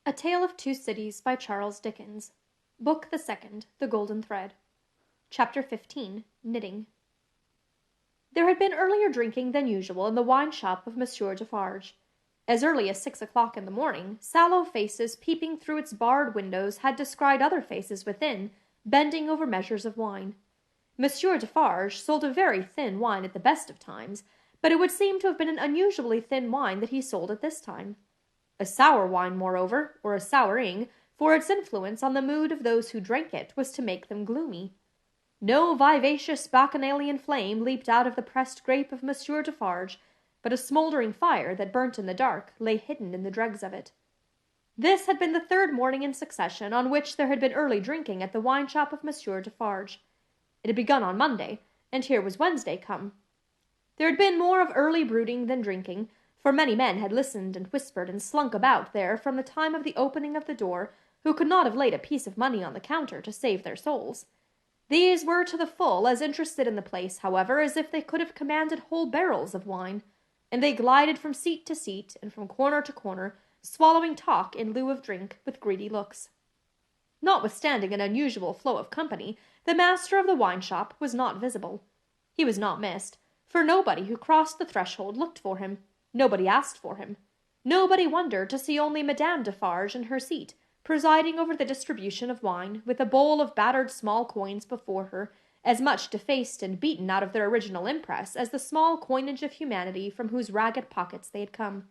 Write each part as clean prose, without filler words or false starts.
A Tale of Two Cities by Charles Dickens. Book the Second, The Golden Thread. Chapter 15. Knitting. There had been earlier drinking than usual in the wine-shop of Monsieur Defarge. As early as 6 o'clock in the morning, sallow faces peeping through its barred windows had descried other faces within, bending over measures of wine. Monsieur Defarge sold a very thin wine at the best of times, but it would seem to have been an unusually thin wine that he sold at this time. A sour wine, moreover, or a souring, for its influence on the mood of those who drank it was to make them gloomy. No vivacious bacchanalian flame leaped out of the pressed grape of Monsieur Defarge, but a smouldering fire that burnt in the dark lay hidden in the dregs of it. This had been the third morning in succession on which there had been early drinking at the wine-shop of Monsieur Defarge. It had begun on Monday, and here was Wednesday come. There had been more of early brooding than drinking, for many men had listened and whispered and slunk about there from the time of the opening of the door, who could not have laid a piece of money on the counter to save their souls. These were to the full as interested in the place, however, as if they could have commanded whole barrels of wine, and they glided from seat to seat and from corner to corner, swallowing talk in lieu of drink with greedy looks. Notwithstanding an unusual flow of company, the master of the wine-shop was not visible. He was not missed, for nobody who crossed the threshold looked for him. Nobody asked for him. Nobody wondered to see only Madame Defarge in her seat, presiding over the distribution of wine, with a bowl of battered small coins before her, as much defaced and beaten out of their original impress as the small coinage of humanity from whose ragged pockets they had come.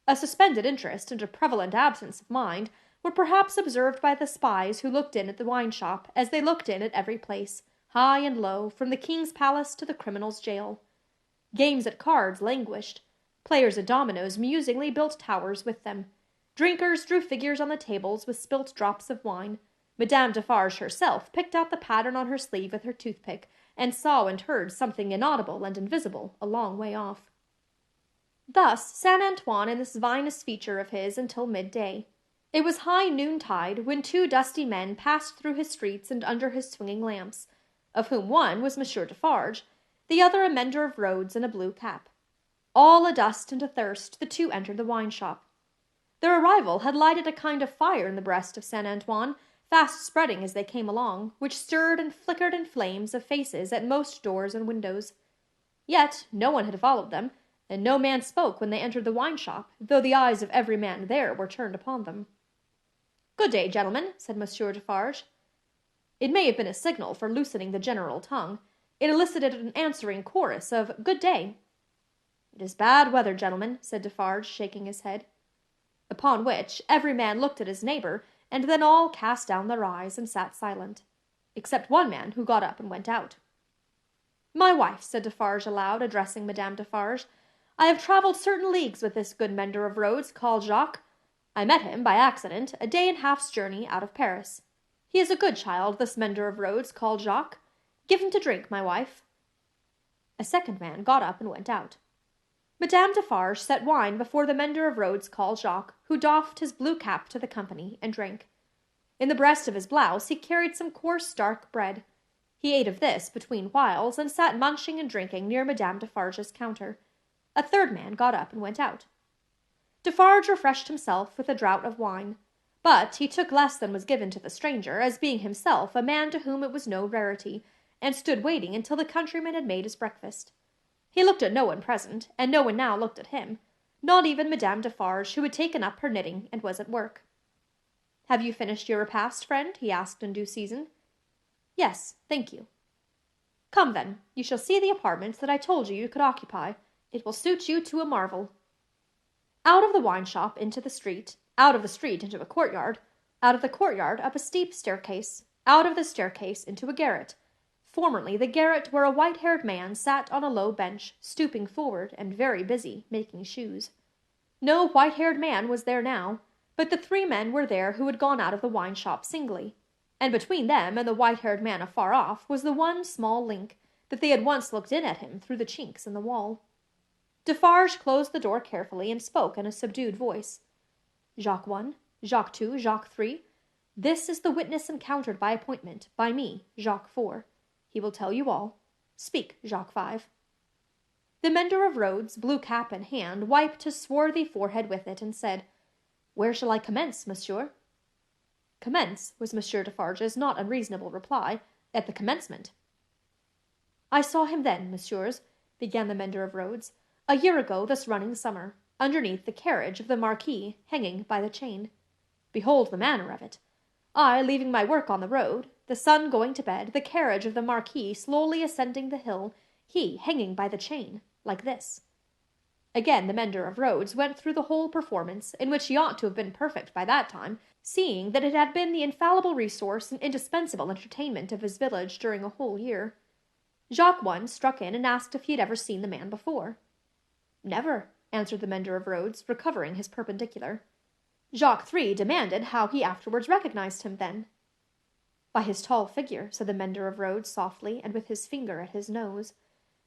A suspended interest and a prevalent absence of mind were perhaps observed by the spies who looked in at the wine-shop, as they looked in at every place, high and low, from the king's palace to the criminal's jail. Games at cards languished. Players at dominoes musingly built towers with them. Drinkers drew figures on the tables with spilt drops of wine. Madame Defarge herself picked out the pattern on her sleeve with her toothpick, and saw and heard something inaudible and invisible a long way off. Thus Saint Antoine in this vinous feature of his until midday. It was high noontide when two dusty men passed through his streets and under his swinging lamps, of whom one was Monsieur Defarge, the other a mender of roads in a blue cap. All adust and athirst, the two entered the wine-shop. Their arrival had lighted a kind of fire in the breast of Saint Antoine, fast spreading as they came along, which stirred and flickered in flames of faces at most doors and windows. Yet no one had followed them, and no man spoke when they entered the wine-shop, though the eyes of every man there were turned upon them. "Good day, gentlemen," said Monsieur Defarge. It may have been a signal for loosening the general tongue. It elicited an answering chorus of "Good day." "It is bad weather, gentlemen," said Defarge, shaking his head. Upon which every man looked at his neighbour, and then all cast down their eyes and sat silent, except one man who got up and went out. "My wife," said Defarge aloud, addressing Madame Defarge, "I have travelled certain leagues with this good mender of roads called Jacques. I met him, by accident, a day and half's journey out of Paris. He is a good child, this mender of roads called Jacques. Give him to drink, my wife." A second man got up and went out. Madame Defarge set wine before the mender of roads called Jacques, who doffed his blue cap to the company, and drank. In the breast of his blouse he carried some coarse dark bread. He ate of this between whiles, and sat munching and drinking near Madame Defarge's counter. A third man got up and went out. Defarge refreshed himself with a draught of wine, but he took less than was given to the stranger, as being himself a man to whom it was no rarity, and stood waiting until the countryman had made his breakfast. He looked at no one present, and no one now looked at him, not even Madame Defarge, who had taken up her knitting and was at work. "Have you finished your repast, friend?" he asked in due season. "Yes, thank you." "Come, then, you shall see the apartments that I told you could occupy. It will suit you to a marvel." Out of the wine-shop into the street, out of the street into a courtyard, out of the courtyard up a steep staircase, out of the staircase into a garret. Formerly the garret where a white-haired man sat on a low bench, stooping forward and very busy, making shoes. No white-haired man was there now, but the three men were there who had gone out of the wine-shop singly, and between them and the white-haired man afar off was the one small link, that they had once looked in at him through the chinks in the wall. Defarge closed the door carefully and spoke in a subdued voice. "Jacques 1, Jacques 2, Jacques 3. This is the witness encountered by appointment, by me, Jacques 4. He will tell you all. Speak, Jacques 5. The mender of roads, blue cap in hand, wiped his swarthy forehead with it, and said, Where shall I commence, monsieur? Commence, was Monsieur Defarge's not unreasonable reply, at the commencement. I saw him then, messieurs, began the mender of roads, a year ago this running summer, underneath the carriage of the Marquis, hanging by the chain. Behold the manner of it. I leaving my work on the road, the sun going to bed, the carriage of the Marquis slowly ascending the hill, he hanging by the chain, like this. Again the mender of roads went through the whole performance, in which he ought to have been perfect by that time, seeing that it had been the infallible resource and indispensable entertainment of his village during a whole year. Jacques one struck in and asked if he had ever seen the man before. Never, answered the mender of roads, recovering his perpendicular. Jacques three demanded how he afterwards recognized him then. By his tall figure, said the mender of roads softly, and with his finger at his nose.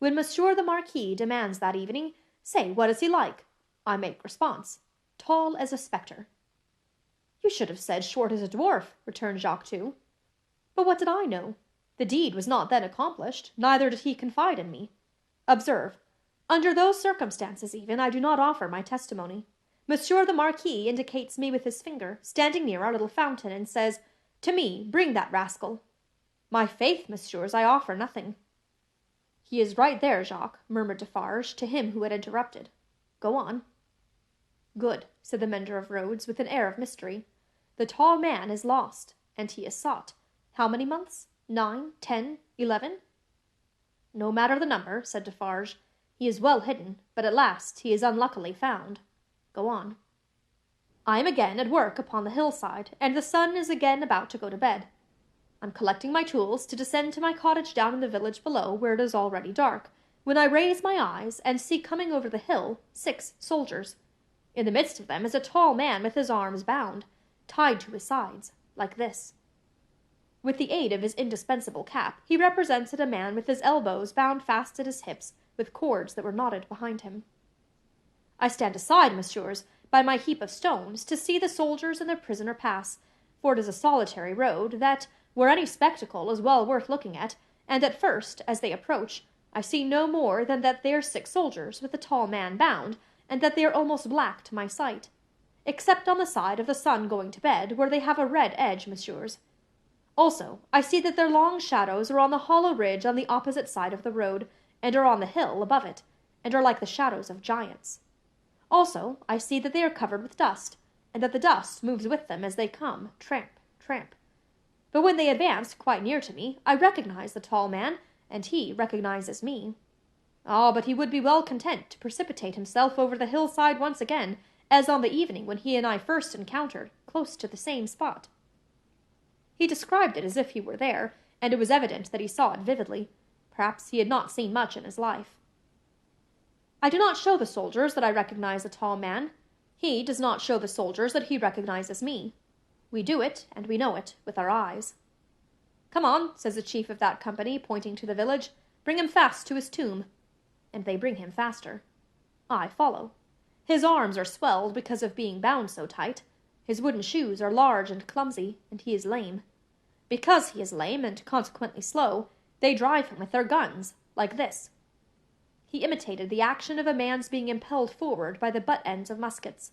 When Monsieur the Marquis demands that evening, say, what is he like? I make response, tall as a spectre. You should have said short as a dwarf, returned Jacques two. But what did I know? The deed was not then accomplished, neither did he confide in me. Observe, under those circumstances even, I do not offer my testimony. Monsieur the Marquis indicates me with his finger, standing near our little fountain, and says, to me, bring that rascal. My faith, messieurs, I offer nothing. He is right there, Jacques, murmured Defarge, to him who had interrupted. Go on. Good, said the mender of roads, with an air of mystery. The tall man is lost, and he is sought. How many months? 9, 10, 11? No matter the number, said Defarge. He is well hidden, but at last he is unluckily found. Go on. I am again at work upon the hillside, and the sun is again about to go to bed. I'm collecting my tools to descend to my cottage down in the village below, where it is already dark, when I raise my eyes and see coming over the hill 6 soldiers. In the midst of them is a tall man with his arms bound, tied to his sides, like this. With the aid of his indispensable cap, he represented a man with his elbows bound fast at his hips, with cords that were knotted behind him. I stand aside, messieurs, by my heap of stones, to see the soldiers and their prisoner pass, for it is a solitary road, that, where any spectacle is well worth looking at, and at first, as they approach, I see no more than that they are 6 soldiers, with the tall man bound, and that they are almost black to my sight, except on the side of the sun going to bed, where they have a red edge, messieurs. Also, I see that their long shadows are on the hollow ridge on the opposite side of the road, and are on the hill above it, and are like the shadows of giants. Also, I see that they are covered with dust, and that the dust moves with them as they come, tramp, tramp. But when they advance quite near to me, I recognize the tall man, and he recognizes me. Ah, but he would be well content to precipitate himself over the hillside once again, as on the evening when he and I first encountered, close to the same spot. He described it as if he were there, and it was evident that he saw it vividly. Perhaps he had not seen much in his life. I do not show the soldiers that I recognize the tall man. He does not show the soldiers that he recognizes me. We do it, and we know it, with our eyes. Come on, says the chief of that company, pointing to the village. Bring him fast to his tomb. And they bring him faster. I follow. His arms are swelled because of being bound so tight. His wooden shoes are large and clumsy, and he is lame. Because he is lame, and consequently slow, they drive him with their guns, like this. He imitated the action of a man's being impelled forward by the butt ends of muskets.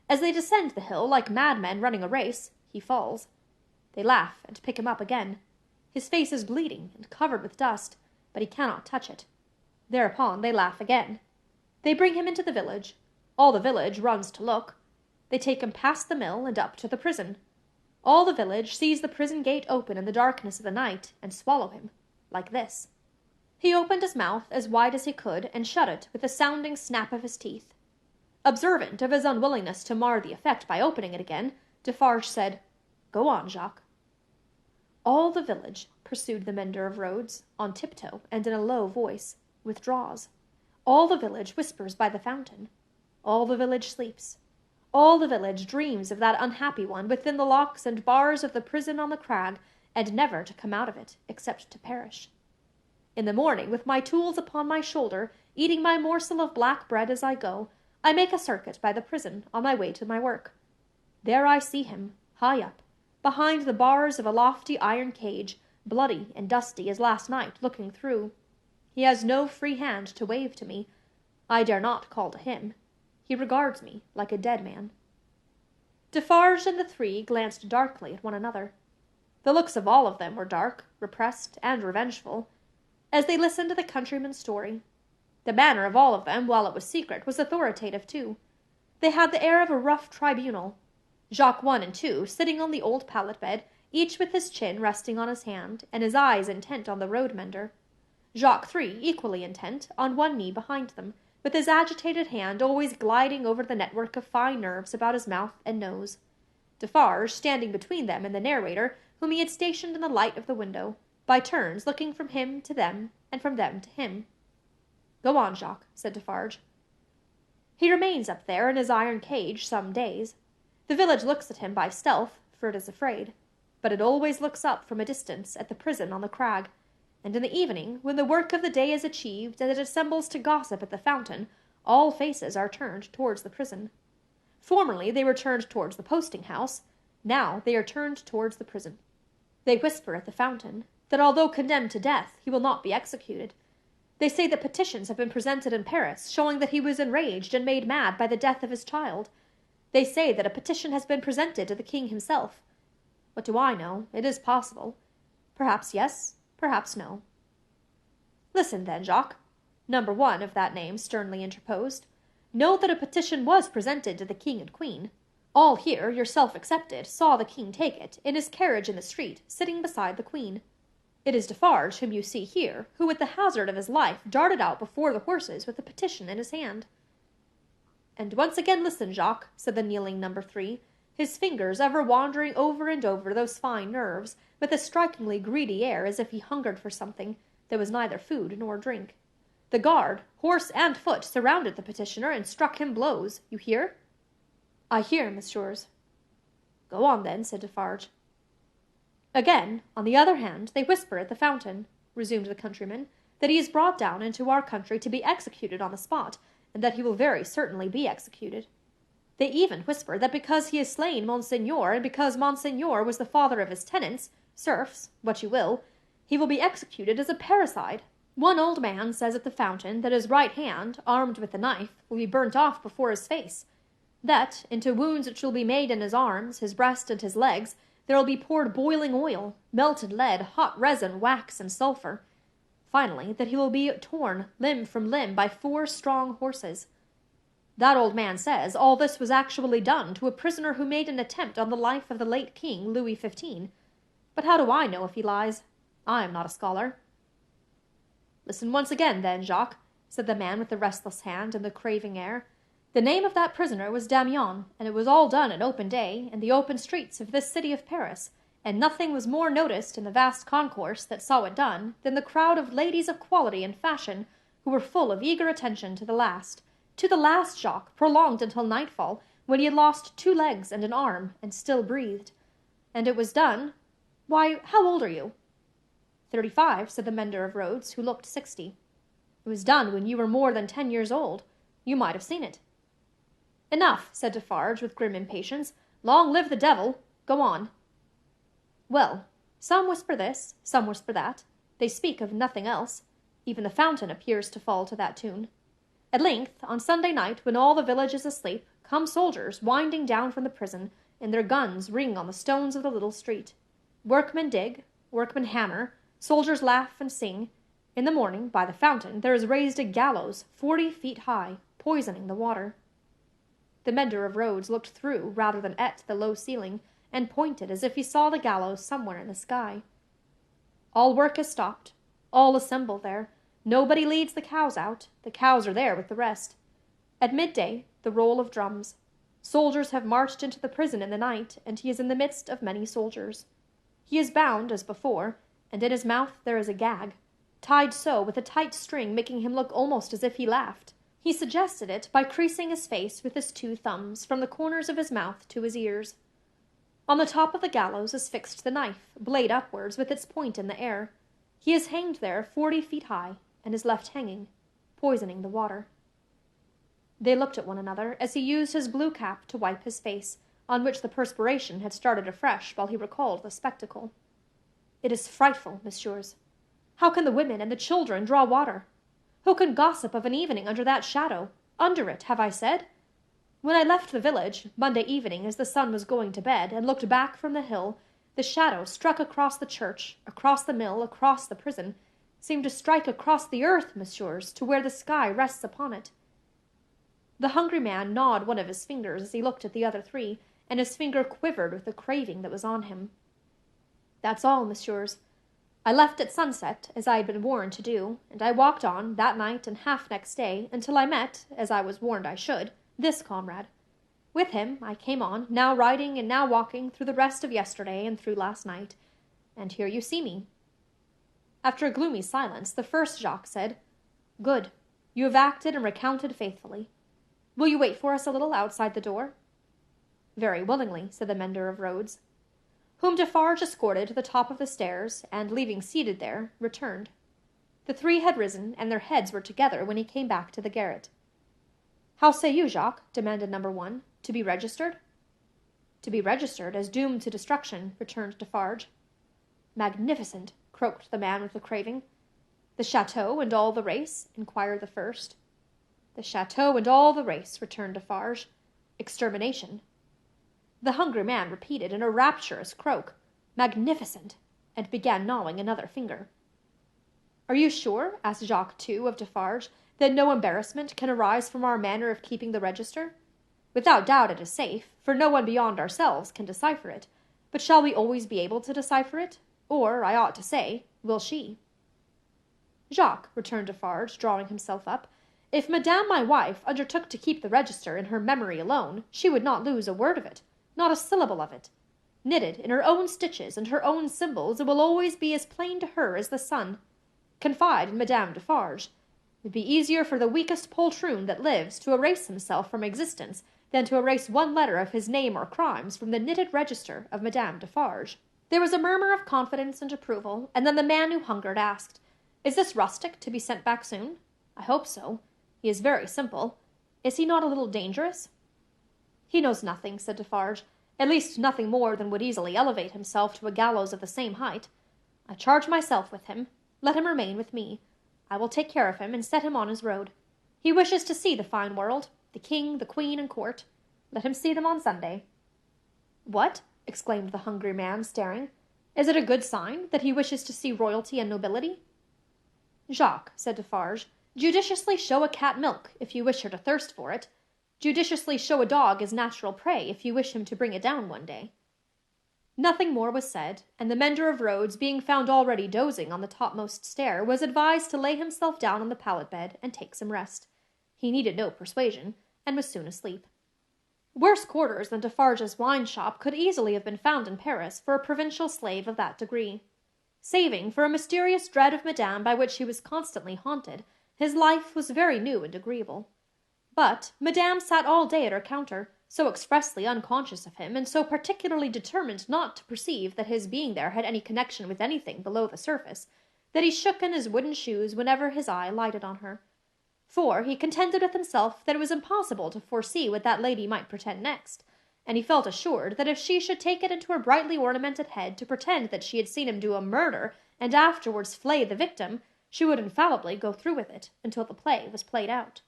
As they descend the hill like madmen running a race, he falls. They laugh and pick him up again. His face is bleeding and covered with dust, but he cannot touch it. Thereupon they laugh again. They bring him into the village. All the village runs to look. They take him past the mill and up to the prison. All the village sees the prison gate open in the darkness of the night and swallow him, like this. He opened his mouth as wide as he could and shut it with a sounding snap of his teeth. Observant of his unwillingness to mar the effect by opening it again, Defarge said, Go on, Jacques. All the village, pursued the mender of roads, on tiptoe and in a low voice, withdraws. All the village whispers by the fountain. All the village sleeps. All the village dreams of that unhappy one within the locks and bars of the prison on the crag, and never to come out of it, except to perish. In the morning, with my tools upon my shoulder, eating my morsel of black bread as I go, I make a circuit by the prison on my way to my work. There I see him, high up, behind the bars of a lofty iron cage, bloody and dusty as last night, looking through. He has no free hand to wave to me. I dare not call to him. He regards me like a dead man. Defarge and the three glanced darkly at one another. The looks of all of them were dark, repressed, and revengeful, as they listened to the countryman's story. The manner of all of them, while it was secret, was authoritative too. They had the air of a rough tribunal. Jacques 1 and 2, sitting on the old pallet-bed, each with his chin resting on his hand, and his eyes intent on the road-mender. Jacques 3, equally intent, on one knee behind them, with his agitated hand always gliding over the network of fine nerves about his mouth and nose. Defarge standing between them and the narrator, whom he had stationed in the light of the window, by turns looking from him to them, and from them to him. "Go on, Jacques," said Defarge. "He remains up there in his iron cage some days. The village looks at him by stealth, for it is afraid, but it always looks up from a distance at the prison on the crag, and in the evening, when the work of the day is achieved and it assembles to gossip at the fountain, all faces are turned towards the prison. Formerly they were turned towards the posting-house, now they are turned towards the prison. They whisper at the fountain that although condemned to death, he will not be executed. They say that petitions have been presented in Paris, showing that he was enraged and made mad by the death of his child. They say that a petition has been presented to the king himself. What do I know? It is possible. Perhaps yes, perhaps no." "Listen, then, Jacques," number 1 of that name sternly interposed. "Know that a petition was presented to the king and queen. All here, yourself excepted, saw the king take it, in his carriage in the street, sitting beside the queen. It is Defarge, whom you see here, who at the hazard of his life darted out before the horses with the petition in his hand." "And once again listen, Jacques," said the kneeling number 3, his fingers ever wandering over and over those fine nerves, with a strikingly greedy air, as if he hungered for something that was neither food nor drink. "The guard, horse and foot, surrounded the petitioner and struck him blows. You hear?" "I hear, messieurs." "Go on, then," said Defarge. "Again, on the other hand, they whisper at the fountain," resumed the countryman, "that he is brought down into our country to be executed on the spot, and that he will very certainly be executed. They even whisper that because he has slain Monseigneur, and because Monseigneur was the father of his tenants, serfs, what you will, he will be executed as a parricide. One old man says at the fountain that his right hand, armed with a knife, will be burnt off before his face, that, into wounds which will be made in his arms, his breast, and his legs, there will be poured boiling oil, melted lead, hot resin, wax, and sulphur. Finally, that he will be torn limb from limb by 4 strong horses. That old man says all this was actually done to a prisoner who made an attempt on the life of the late King Louis XV. But how do I know if he lies? I am not a scholar." "Listen once again, then, Jacques," said the man with the restless hand and the craving air. "The name of that prisoner was Damiens, and it was all done in open day, in the open streets of this city of Paris, and nothing was more noticed in the vast concourse that saw it done than the crowd of ladies of quality and fashion, who were full of eager attention to the last, Jacques, prolonged until nightfall, when he had lost 2 legs and an arm, and still breathed. And it was done— Why, how old are you?" 35, said the mender of roads, who looked 60. "It was done when you were more than 10 years old. You might have seen it." "Enough," said Defarge, with grim impatience. "Long live the devil! Go on." "Well, some whisper this, some whisper that. They speak of nothing else. Even the fountain appears to fall to that tune. At length, on Sunday night, when all the village is asleep, come soldiers winding down from the prison, and their guns ring on the stones of the little street. Workmen dig, workmen hammer, soldiers laugh and sing. In the morning, by the fountain, there is raised a gallows 40 feet high, poisoning the water." The mender of roads looked through rather than at the low ceiling, and pointed as if he saw the gallows somewhere in the sky. "All work is stopped. All assemble there. Nobody leads the cows out. The cows are there with the rest. At midday, the roll of drums. Soldiers have marched into the prison in the night, and he is in the midst of many soldiers. He is bound as before, and in his mouth there is a gag, tied so with a tight string, making him look almost as if he laughed. He suggested it by creasing his face with his 2 thumbs, from the corners of his mouth to his ears. On the top of the gallows is fixed the knife, blade upwards, with its point in the air. He is hanged there 40 feet high, and is left hanging, poisoning the water." They looked at one another as he used his blue cap to wipe his face, on which the perspiration had started afresh while he recalled the spectacle. "It is frightful, messieurs. How can the women and the children draw water? Who can gossip of an evening under that shadow? Under it, have I said? When I left the village, Monday evening, as the sun was going to bed, and looked back from the hill, the shadow struck across the church, across the mill, across the prison, seemed to strike across the earth, messieurs, to where the sky rests upon it. The hungry man gnawed one of his fingers as he looked at the other three, and his finger quivered with the craving that was on him. That's all, messieurs. I left at sunset, as I had been warned to do, and I walked on, that night and half next day, until I met, as I was warned I should, this comrade. With him I came on, now riding and now walking, through the rest of yesterday and through last night, and here you see me. After a gloomy silence, the first Jacques said, Good. You have acted and recounted faithfully. Will you wait for us a little outside the door? Very willingly, said the mender of roads, whom Defarge escorted to the top of the stairs, and, leaving seated there, returned. The three had risen, and their heads were together when he came back to the garret. How say you, Jacques? Demanded number one. To be registered? To be registered as doomed to destruction, returned Defarge. Magnificent, croaked the man with the craving. The chateau and all the race? Inquired the first. The chateau and all the race, returned Defarge. Extermination. The hungry man repeated in a rapturous croak, Magnificent, and began gnawing another finger. Are you sure, asked Jacques too of Defarge, that no embarrassment can arise from our manner of keeping the register? Without doubt it is safe, for no one beyond ourselves can decipher it. But shall we always be able to decipher it? Or, I ought to say, will she? Jacques, returned Defarge, drawing himself up, if Madame my wife undertook to keep the register in her memory alone, she would not lose a word of it, not a syllable of it. Knitted in her own stitches and her own symbols, it will always be as plain to her as the sun. Confide in Madame Defarge. It would be easier for the weakest poltroon that lives to erase himself from existence than to erase one letter of his name or crimes from the knitted register of Madame Defarge. There was a murmur of confidence and approval, and then the man who hungered asked, Is this rustic to be sent back soon? I hope so. He is very simple. Is he not a little dangerous? He knows nothing, said Defarge, at least nothing more than would easily elevate himself to a gallows of the same height. I charge myself with him. Let him remain with me. I will take care of him and set him on his road. He wishes to see the fine world, the king, the queen, and court. Let him see them on Sunday. What? Exclaimed the hungry man, staring. Is it a good sign that he wishes to see royalty and nobility? Jacques, said Defarge, judiciously show a cat milk, if you wish her to thirst for it. Judiciously show a dog his natural prey, if you wish him to bring it down one day. Nothing more was said, and the mender of roads, being found already dozing on the topmost stair, was advised to lay himself down on the pallet-bed and take some rest. He needed no persuasion, and was soon asleep. Worse quarters than Defarge's wine-shop could easily have been found in Paris for a provincial slave of that degree. Saving for a mysterious dread of Madame by which he was constantly haunted, his life was very new and agreeable. But Madame sat all day at her counter, so expressly unconscious of him, and so particularly determined not to perceive that his being there had any connection with anything below the surface, that he shook in his wooden shoes whenever his eye lighted on her. For he contended with himself that it was impossible to foresee what that lady might pretend next, and he felt assured that if she should take it into her brightly ornamented head to pretend that she had seen him do a murder and afterwards flay the victim, she would infallibly go through with it until the play was played out.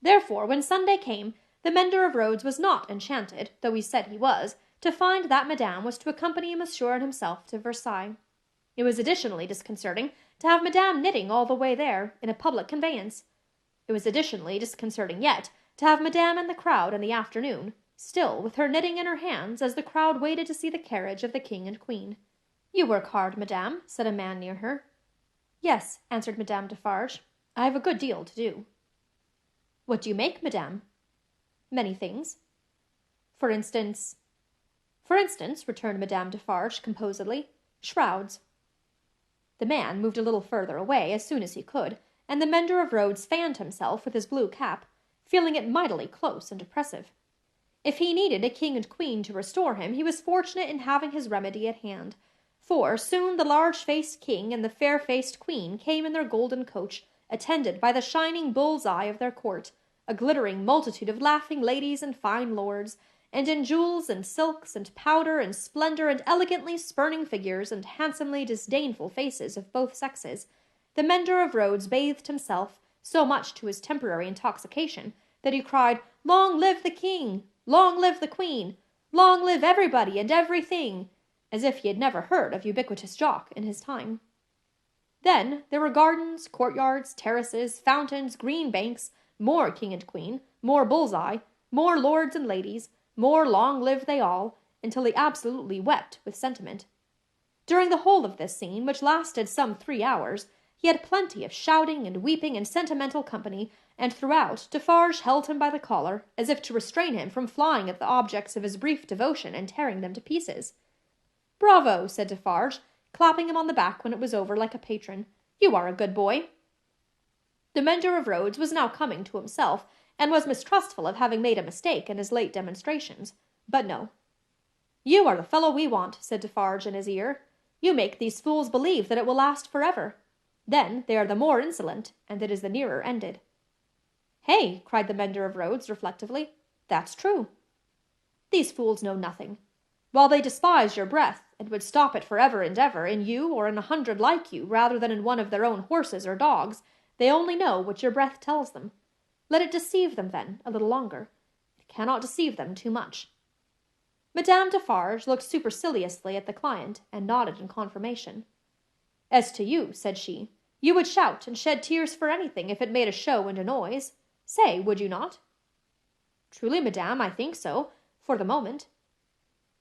Therefore, when Sunday came, the mender of roads was not enchanted, though he said he was, to find that Madame was to accompany Monsieur and himself to Versailles. It was additionally disconcerting to have Madame knitting all the way there, in a public conveyance. It was additionally disconcerting yet to have Madame in the crowd in the afternoon, still with her knitting in her hands, as the crowd waited to see the carriage of the king and queen. You work hard, Madame, said a man near her. Yes, answered Madame Defarge. I have a good deal to do. What do you make, Madame? Many things. For instance, returned Madame Defarge composedly, shrouds. The man moved a little further away as soon as he could, and the mender of roads fanned himself with his blue cap, feeling it mightily close and oppressive. If he needed a king and queen to restore him, he was fortunate in having his remedy at hand, for soon the large-faced king and the fair-faced queen came in their golden coach, attended by the shining bull's-eye of their court, a glittering multitude of laughing ladies and fine lords, and in jewels and silks and powder and splendor and elegantly spurning figures and handsomely disdainful faces of both sexes, the mender of roads bathed himself, so much to his temporary intoxication, that he cried, "Long live the king! Long live the queen! Long live everybody and everything!" as if he had never heard of ubiquitous Jock in his time. Then there were gardens, courtyards, terraces, fountains, green banks, more king and queen, more bull's-eye, more lords and ladies, more long live they all, until he absolutely wept with sentiment. During the whole of this scene, which lasted some 3 hours, he had plenty of shouting and weeping and sentimental company, and throughout Defarge held him by the collar, as if to restrain him from flying at the objects of his brief devotion and tearing them to pieces. "Bravo!" said Defarge, clapping him on the back when it was over, like a patron. "You are a good boy." The mender of roads was now coming to himself, and was mistrustful of having made a mistake in his late demonstrations. But no. "You are the fellow we want," said Defarge in his ear. "You make these fools believe that it will last forever. Then they are the more insolent, and it is the nearer ended." "Hey!" cried the mender of roads, reflectively. "That's true. These fools know nothing. While they despise your breath, and would stop it for ever and ever, in you or in 100 like you, rather than in one of their own horses or dogs, they only know what your breath tells them. Let it deceive them, then, a little longer. It cannot deceive them too much." Madame Defarge looked superciliously at the client, and nodded in confirmation. "As to you," said she, "you would shout and shed tears for anything, if it made a show and a noise. Say, would you not?" "Truly, madame, I think so, for the moment."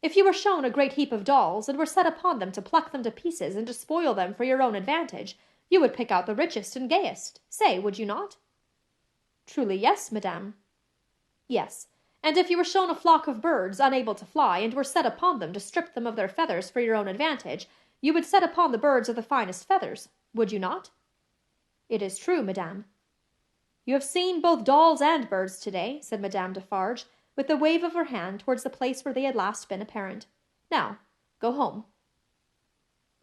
"If you were shown a great heap of dolls, and were set upon them to pluck them to pieces and to spoil them for your own advantage, you would pick out the richest and gayest. Say, would you not?" "Truly, yes, madame." "Yes, and if you were shown a flock of birds unable to fly, and were set upon them to strip them of their feathers for your own advantage, you would set upon the birds of the finest feathers. Would you not?" "It is true, madame." "You have seen both dolls and birds to-day," said Madame Defarge, with a wave of her hand towards the place where they had last been apparent. "Now, go home."